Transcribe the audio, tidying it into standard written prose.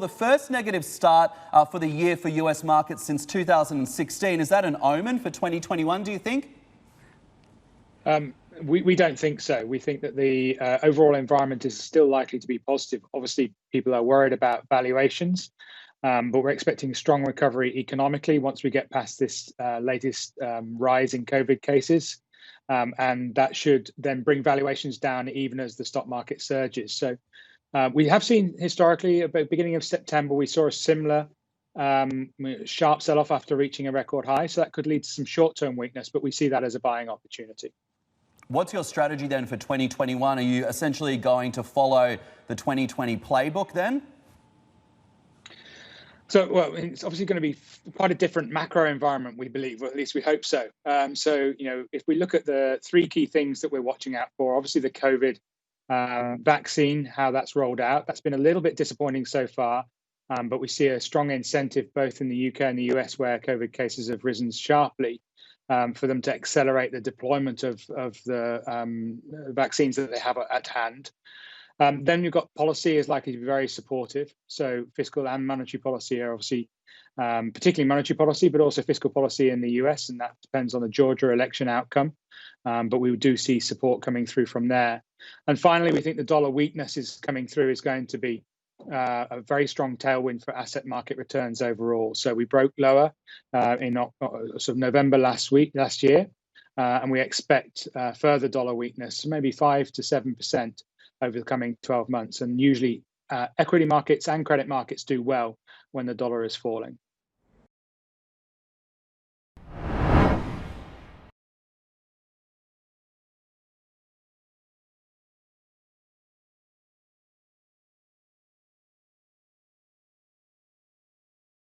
The first negative start for the year for US markets since 2016. Is that an omen for 2021, do you think? We don't think so. We think that the overall environment is still likely to be positive. Obviously, people are worried about valuations, but we're expecting strong recovery economically once we get past this latest rise in COVID cases. And that should then bring valuations down even as the stock market surges. So we have seen historically, at the beginning of September, we saw a similar sharp sell-off after reaching a record high. So that could lead to some short-term weakness, but we see that as a buying opportunity. What's your strategy then for 2021? Are you essentially going to follow the 2020 playbook then? So, well, it's obviously going to be quite a different macro environment, we believe, or at least we hope so. If we look at the three key things that we're watching out for, obviously the COVID vaccine, how that's rolled out, that's been a little bit disappointing so far, but we see a strong incentive both in the UK and the US where COVID cases have risen sharply for them to accelerate the deployment of the vaccines that they have at hand. Then you've got policy is likely to be very supportive. So fiscal and monetary policy are obviously, particularly monetary policy, but also fiscal policy in the US, and that depends on the Georgia election outcome. But we do see support coming through from there. And finally, we think the dollar weakness is coming through is going to be a very strong tailwind for asset market returns overall. So we broke lower in sort of November last year, and we expect further dollar weakness, maybe 5 to 7% over the coming 12 months. And usually equity markets and credit markets do well when the dollar is falling.